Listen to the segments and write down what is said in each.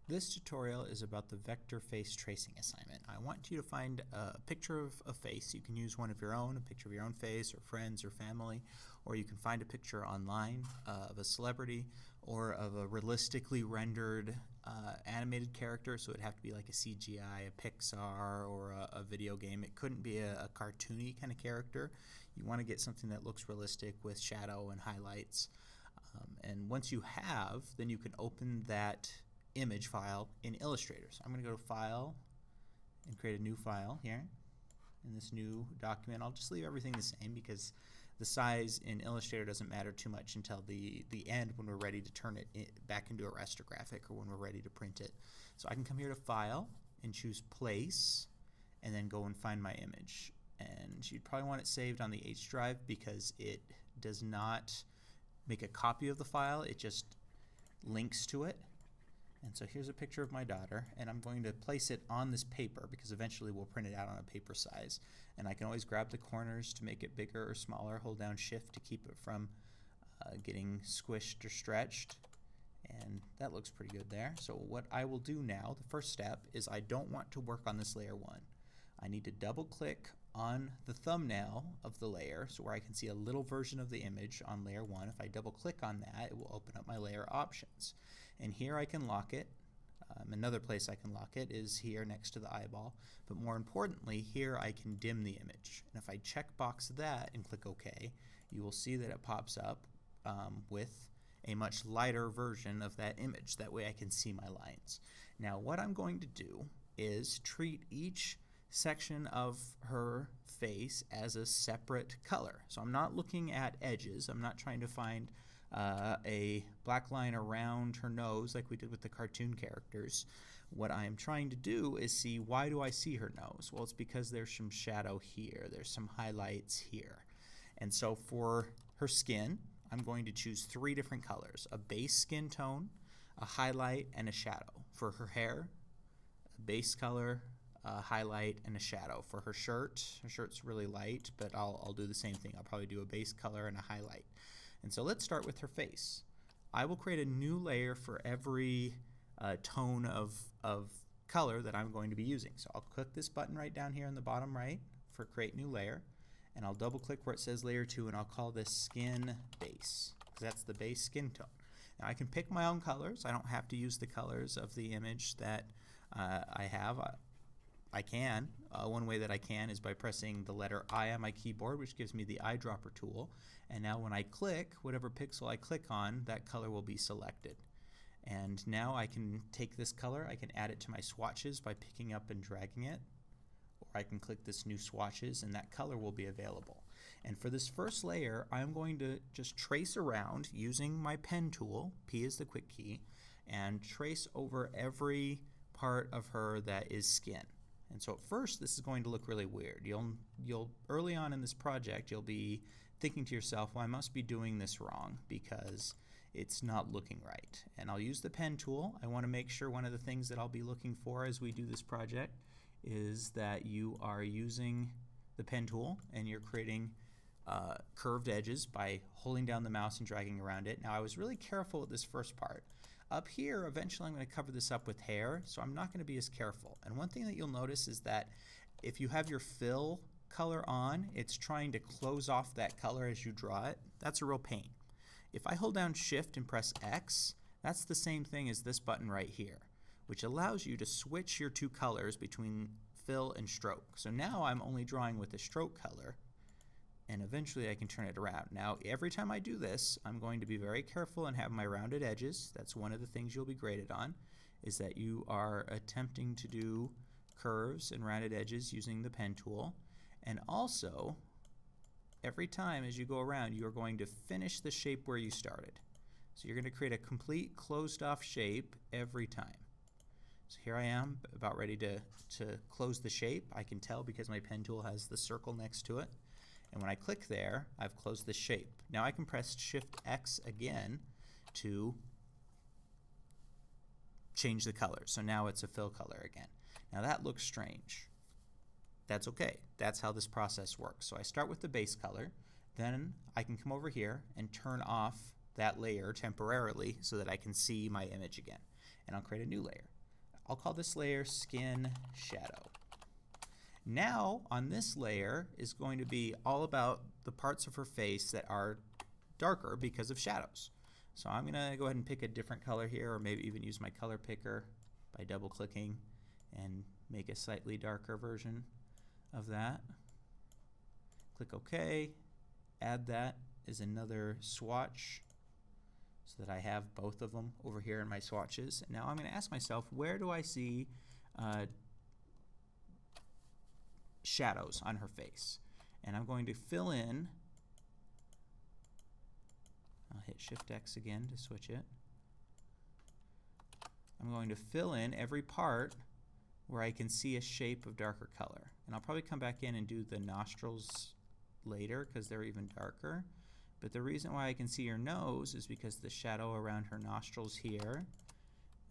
This tutorial is about the vector face tracing assignment. I want you to find a picture of a face. You can use one of your own, a picture of your own face or friends or family, or you can find a picture online of a celebrity or of a realistically rendered animated character, so it'd have to be like a CGI, a Pixar, or a video game. It couldn't be a cartoony kind of character. You want to get something that looks realistic with shadow and highlights. And once you have, then you can open that image file in Illustrator. So I'm going to go to File and create a new file here in this new document. I'll just leave everything the same because the size in Illustrator doesn't matter too much until the end when we're ready to turn it back into a raster graphic or when we're ready to print it. So I can come here to File and choose Place and then go and find my image. And you'd probably want it saved on the H drive because it does not make a copy of the file, it just links to it. And so here's a picture of my daughter, and I'm going to place it on this paper because eventually we'll print it out on a paper size. And I can always grab the corners to make it bigger or smaller, hold down Shift to keep it from getting squished or stretched. And that looks pretty good there. So what I will do now, the first step, is I don't want to work on this layer 1. I need to double click on the thumbnail of the layer, so where I can see a little version of the image on layer 1. If I double click on that, it will open up my layer options. And here I can lock it. Another place I can lock it is here next to the eyeball. But more importantly, here I can dim the image. And if I checkbox that and click OK, you will see that it pops up with a much lighter version of that image. That way I can see my lines. Now what I'm going to do is treat each section of her face as a separate color. So I'm not looking at edges. I'm not trying to find a black line around her nose like we did with the cartoon characters. What I'm trying to do is see, why do I see her nose? Well, it's because there's some shadow here. There's some highlights here. And so for her skin, I'm going to choose 3 different colors: a base skin tone, a highlight, and a shadow. For her hair, a base color, a highlight, and a shadow. For her shirt's really light, but I'll do the same thing. I'll probably do a base color and a highlight. And so let's start with her face. I will create a new layer for every tone of color that I'm going to be using. So I'll click this button right down here in the bottom right for Create New Layer, and I'll double click where it says Layer 2, and I'll call this Skin Base, because that's the base skin tone. Now I can pick my own colors. I don't have to use the colors of the image that I have. I can. One way that I can is by pressing the letter I on my keyboard, which gives me the eyedropper tool. And now when I click, whatever pixel I click on, that color will be selected. And now I can take this color, I can add it to my swatches by picking up and dragging it. Or I can click this new swatches and that color will be available. And for this first layer, I'm going to just trace around using my pen tool, P is the quick key, and trace over every part of her that is skin. And so at first this is going to look really weird. You'll early on in this project you'll be thinking to yourself, well, I must be doing this wrong because it's not looking right. And I'll use the pen tool. I want to make sure one of the things that I'll be looking for as we do this project is that you are using the pen tool and you're creating curved edges by holding down the mouse and dragging around it. Now I was really careful with this first part. Up here, eventually I'm going to cover this up with hair, so I'm not going to be as careful. And one thing that you'll notice is that if you have your fill color on, it's trying to close off that color as you draw it. That's a real pain. If I hold down Shift and press X, that's the same thing as this button right here, which allows you to switch your 2 colors between fill and stroke. So now I'm only drawing with the stroke color, and eventually I can turn it around. Now every time I do this, I'm going to be very careful and have my rounded edges. That's one of the things you'll be graded on, is that you are attempting to do curves and rounded edges using the pen tool. And also, every time as you go around, you're going to finish the shape where you started. So you're going to create a complete closed off shape every time. So here I am about ready to close the shape. I can tell because my pen tool has the circle next to it. And when I click there, I've closed the shape. Now I can press Shift X again to change the color. So now it's a fill color again. Now that looks strange. That's okay. That's how this process works. So I start with the base color, then I can come over here and turn off that layer temporarily so that I can see my image again. And I'll create a new layer. I'll call this layer Skin Shadow. Now on this layer is going to be all about the parts of her face that are darker because of shadows. So I'm going to go ahead and pick a different color here, or maybe even use my color picker by double clicking and make a slightly darker version of that. Click OK, add that as another swatch so that I have both of them over here in my swatches. And now I'm going to ask myself, where do I see shadows on her face? And I'm going to fill in, I'll hit Shift X again to switch it. I'm going to fill in every part where I can see a shape of darker color. And I'll probably come back in and do the nostrils later because they're even darker. But the reason why I can see her nose is because the shadow around her nostrils here,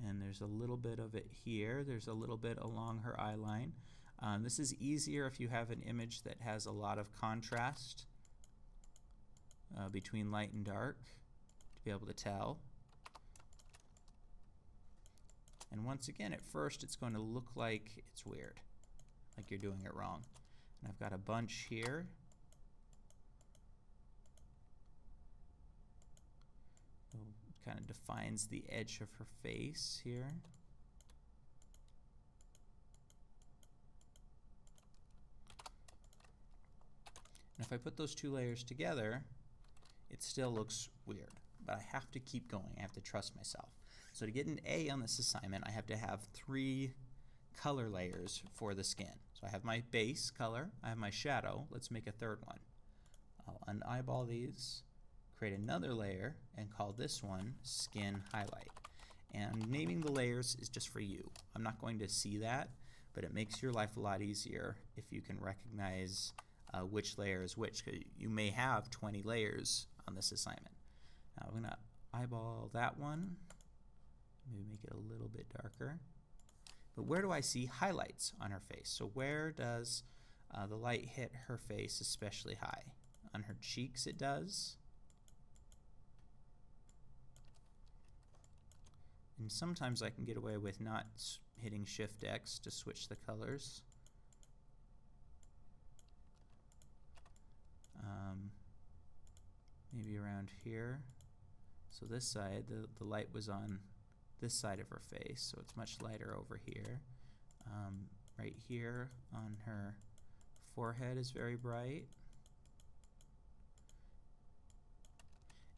and there's a little bit of it here, there's a little bit along her eye line. This is easier if you have an image that has a lot of contrast between light and dark to be able to tell. And once again, at first it's going to look like it's weird, like you're doing it wrong. And I've got a bunch here. So it kind of defines the edge of her face here. And if I put those two layers together, it still looks weird, but I have to keep going. I have to trust myself. So to get an A on this assignment, I have to have 3 color layers for the skin. So I have my base color, I have my shadow. Let's make a third one. I'll un-eyeball these, create another layer, and call this one Skin Highlight. And naming the layers is just for you. I'm not going to see that, but it makes your life a lot easier if you can recognize which layer is which. 'Cause you may have 20 layers on this assignment. Now I'm going to eyeball that one. Maybe make it a little bit darker. But where do I see highlights on her face? So where does the light hit her face especially high? On her cheeks it does. And sometimes I can get away with not hitting Shift X to switch the colors. Maybe around here. So this side, the light was on this side of her face, so it's much lighter over here. Right here on her forehead is very bright.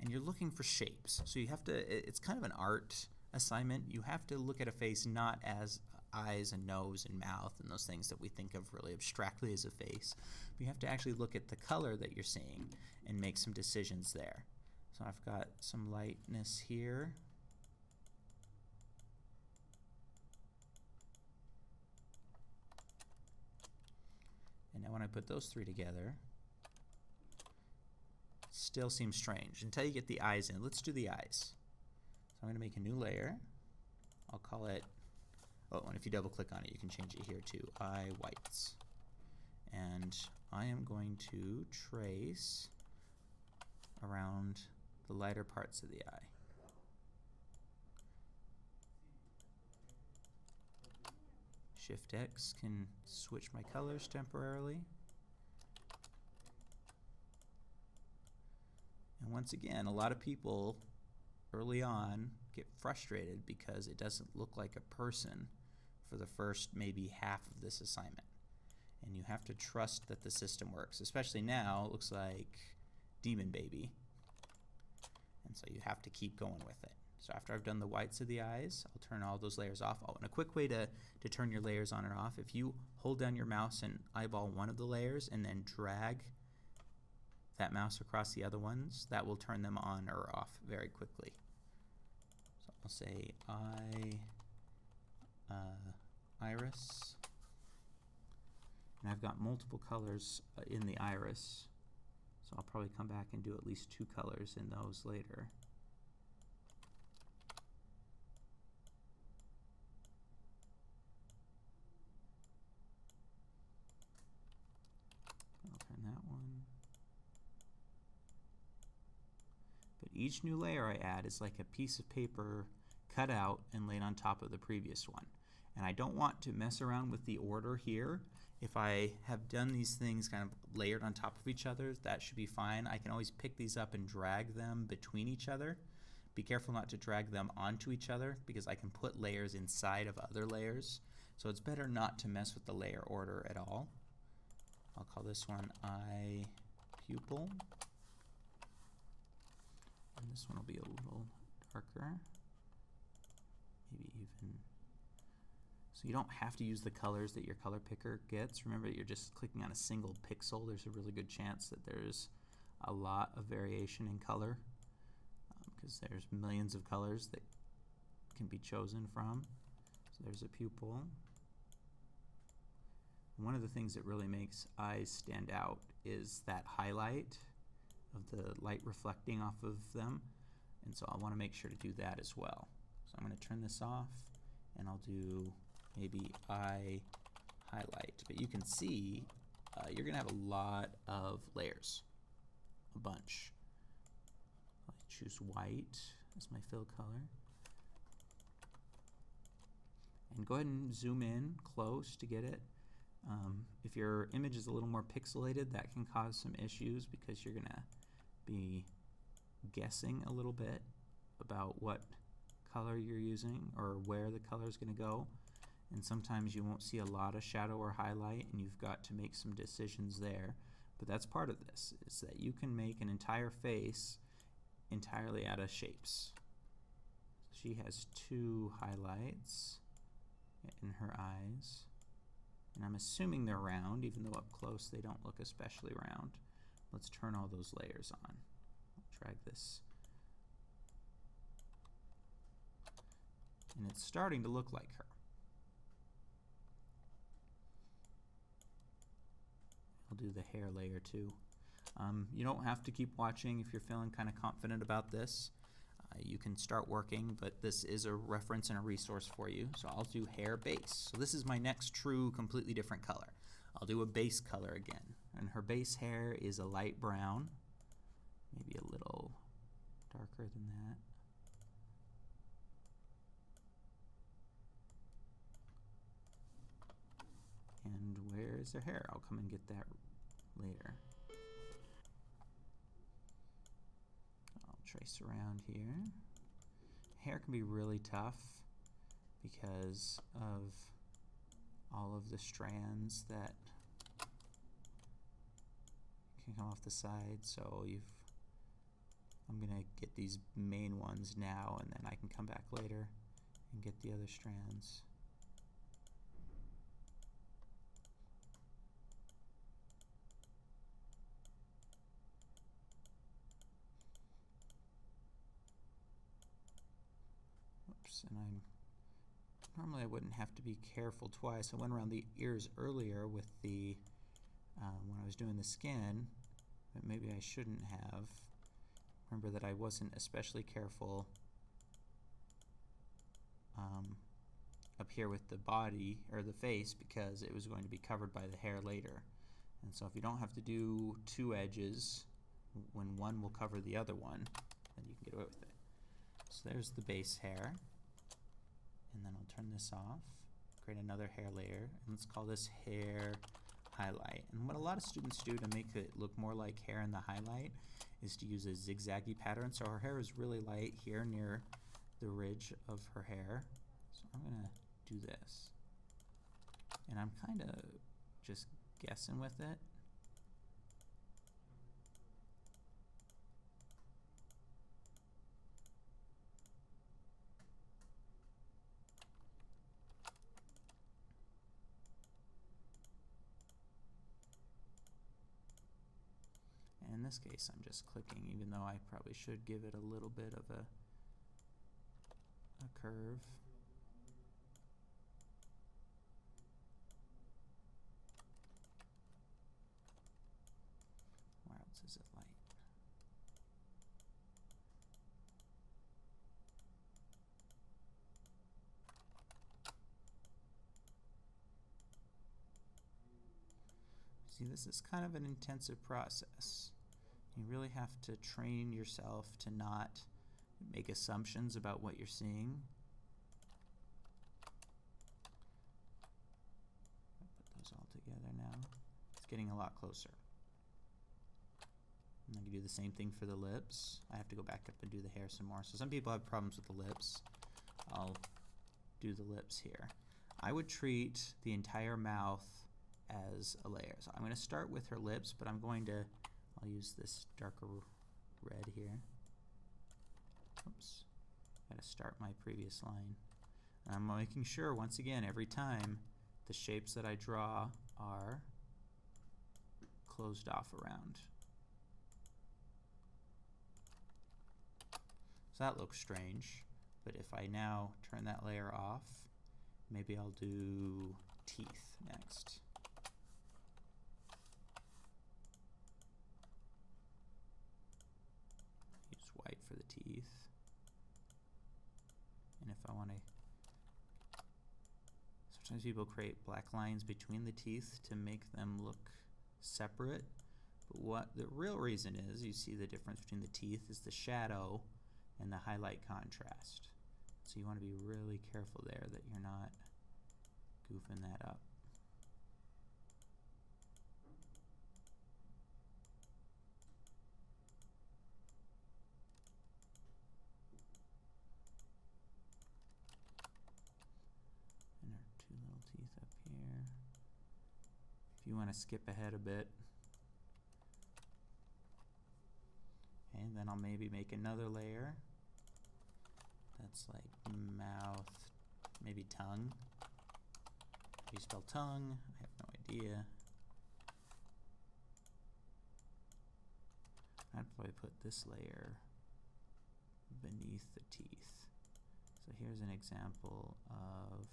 And you're looking for shapes. So you have to, it's kind of an art assignment. You have to look at a face not as eyes and nose and mouth and those things that we think of really abstractly as a face. But you have to actually look at the color that you're seeing and make some decisions there. So I've got some lightness here. And now when I put those 3 together, it still seems strange until you get the eyes in. Let's do the eyes. So I'm going to make a new layer. I'll call it, oh, and if you double click on it, you can change it here to eye whites. And I am going to trace around the lighter parts of the eye. Shift X can switch my colors temporarily. And once again, a lot of people early on get frustrated because it doesn't look like a person for the first maybe half of this assignment. And you have to trust that the system works. Especially now, it looks like Demon Baby. And so you have to keep going with it. So after I've done the whites of the eyes, I'll turn all those layers off. Oh, and a quick way to turn your layers on and off, if you hold down your mouse and eyeball one of the layers and then drag that mouse across the other ones, that will turn them on or off very quickly. So I'll say iris. And I've got multiple colors in the iris, so I'll probably come back and do at least 2 colors in those later. I'll turn that one. But each new layer I add is like a piece of paper cut out and laid on top of the previous one. And I don't want to mess around with the order here. If I have done these things kind of layered on top of each other, that should be fine. I can always pick these up and drag them between each other. Be careful not to drag them onto each other because I can put layers inside of other layers. So it's better not to mess with the layer order at all. I'll call this one eye pupil. And this one will be a little darker. Maybe even. So you don't have to use the colors that your color picker gets. Remember that you're just clicking on a single pixel. There's a really good chance that there's a lot of variation in color because there's millions of colors that can be chosen from. So there's a pupil. One of the things that really makes eyes stand out is that highlight of the light reflecting off of them. And so I want to make sure to do that as well. So I'm going to turn this off and I'll do maybe eye highlight. But you can see you're going to have a lot of layers, a bunch. I'll choose white as my fill color. And go ahead and zoom in close to get it. If your image is a little more pixelated, that can cause some issues because you're going to be guessing a little bit about what color you're using or where the color is going to go. And sometimes you won't see a lot of shadow or highlight and you've got to make some decisions there. But that's part of this, is that you can make an entire face entirely out of shapes. She has 2 highlights in her eyes. And I'm assuming they're round, even though up close they don't look especially round. Let's turn all those layers on. I'll drag this. And it's starting to look like her. I'll do the hair layer too. You don't have to keep watching if you're feeling kind of confident about this. You can start working, but this is a reference and a resource for you. So I'll do hair base. So this is my next true, completely different color. I'll do a base color again. And her base hair is a light brown, maybe a little darker than that. And where is her hair? I'll come and get that later. I'll trace around here. Hair can be really tough because of all of the strands that can come off the side. So I'm going to get these main ones now and then I can come back later and get the other strands. And normally I wouldn't have to be careful twice. I went around the ears earlier with the when I was doing the skin, but maybe I shouldn't have. Remember that I wasn't especially careful up here with the body or the face because it was going to be covered by the hair later. And so if you don't have to do 2 edges when one will cover the other one, then you can get away with it. So there's the base hair. And then I'll turn this off, create another hair layer, and let's call this hair highlight. And what a lot of students do to make it look more like hair in the highlight is to use a zigzaggy pattern. So her hair is really light here near the ridge of her hair. So I'm going to do this. And I'm kind of just guessing with it. In this case, I'm just clicking, even though I probably should give it a little bit of a curve. Where else is it light? See, this is kind of an intensive process. You really have to train yourself to not make assumptions about what you're seeing. getting a lot closer. And I can do the same thing for the lips. I have to go back up and do the hair some more. So some people have problems with the lips. I'll do the lips here. I would treat the entire mouth as a layer. So I'm going to start with her lips, but I'll use this darker red here. Oops. Got to start my previous line. And I'm making sure, once again, every time the shapes that I draw are closed off around. So that looks strange, but if I now turn that layer off, maybe I'll do teeth next. Use white for the teeth. And if I want to, sometimes people create black lines between the teeth to make them look separate. But what the real reason is, you see the difference between the teeth is the shadow and the highlight contrast. So you want to be really careful there that you're not goofing that up. And our two little teeth up here. If you want to skip ahead a bit, and then I'll maybe make another layer that's like mouth, maybe tongue. How do you spell tongue? I have no idea. I'd probably put this layer beneath the teeth. So here's an example of,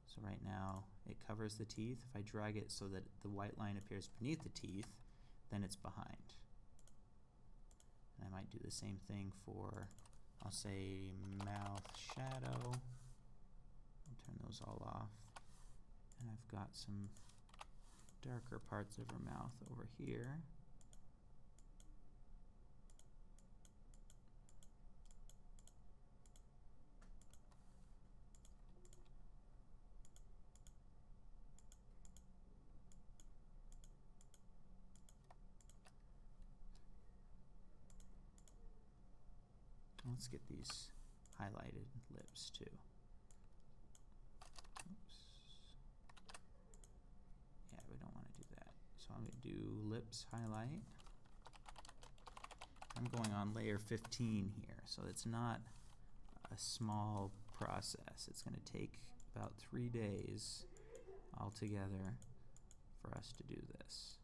so right now it covers the teeth. If I drag it so that the white line appears beneath the teeth, then it's behind. And I might do the same thing for, I'll say mouth shadow. I'll turn those all off. And I've got some darker parts of her mouth over here. Let's get these highlighted lips too. Oops. Yeah, we don't want to do that. So I'm going to do lips highlight. I'm going on layer 15 here, so it's not a small process. It's going to take about 3 days altogether for us to do this.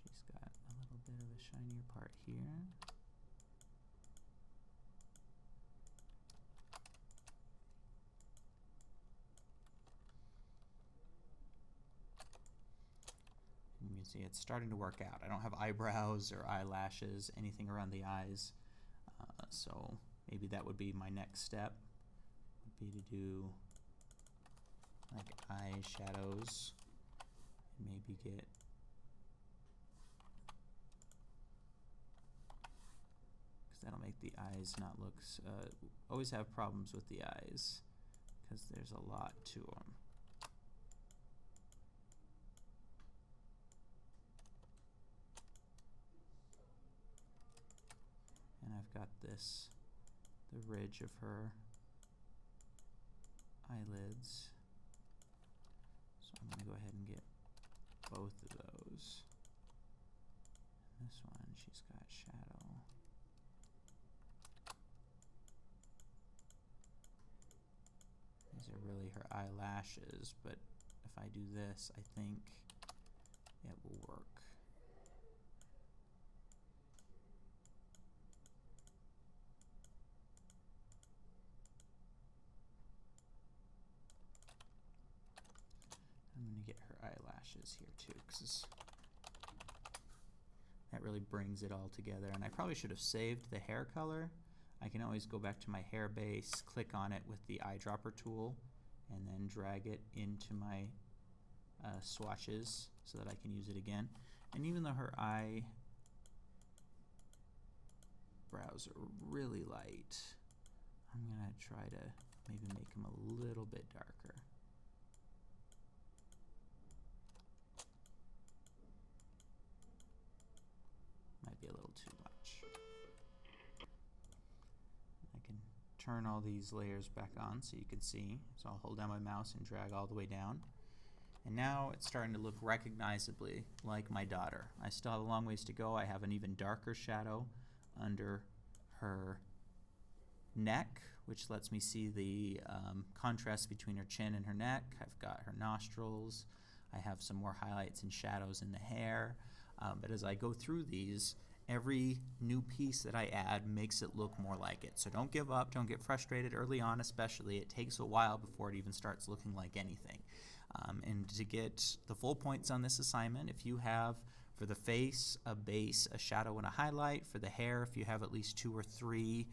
She's got a little bit of a shinier part here. You can see it's starting to work out. I don't have eyebrows or eyelashes, anything around the eyes. So maybe that would be my next step, would be to do like eye shadows and maybe get that'll make the eyes not look, always have problems with the eyes because there's a lot to them. And I've got this, the ridge of her eyelids. So I'm going to go ahead and get both of those. And this one, she's got shadow. These are really her eyelashes, but if I do this, I think it will work. I'm going to get her eyelashes here too, because that really brings it all together. And I probably should have saved the hair color. I can always go back to my hair base, click on it with the eyedropper tool, and then drag it into my swatches so that I can use it again. And even though her eyebrows are really light, I'm going to try to maybe make them a little bit darker. be a little too much. I can turn all these layers back on so you can see. So I'll hold down my mouse and drag all the way down. And now it's starting to look recognizably like my daughter. I still have a long ways to go. I have an even darker shadow under her neck, which lets me see the contrast between her chin and her neck. I've got her nostrils. I have some more highlights and shadows in the hair. But as I go through these, every new piece that I add makes it look more like it. So don't give up, don't get frustrated early on especially. It takes a while before it even starts looking like anything. And to get the full points on this assignment, if you have for the face a base, a shadow, and a highlight, for the hair if you have at least 2 or 3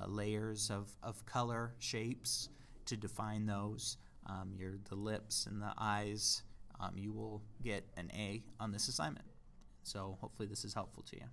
layers of color shapes to define those, the lips and the eyes, you will get an A on this assignment. So hopefully this is helpful to you.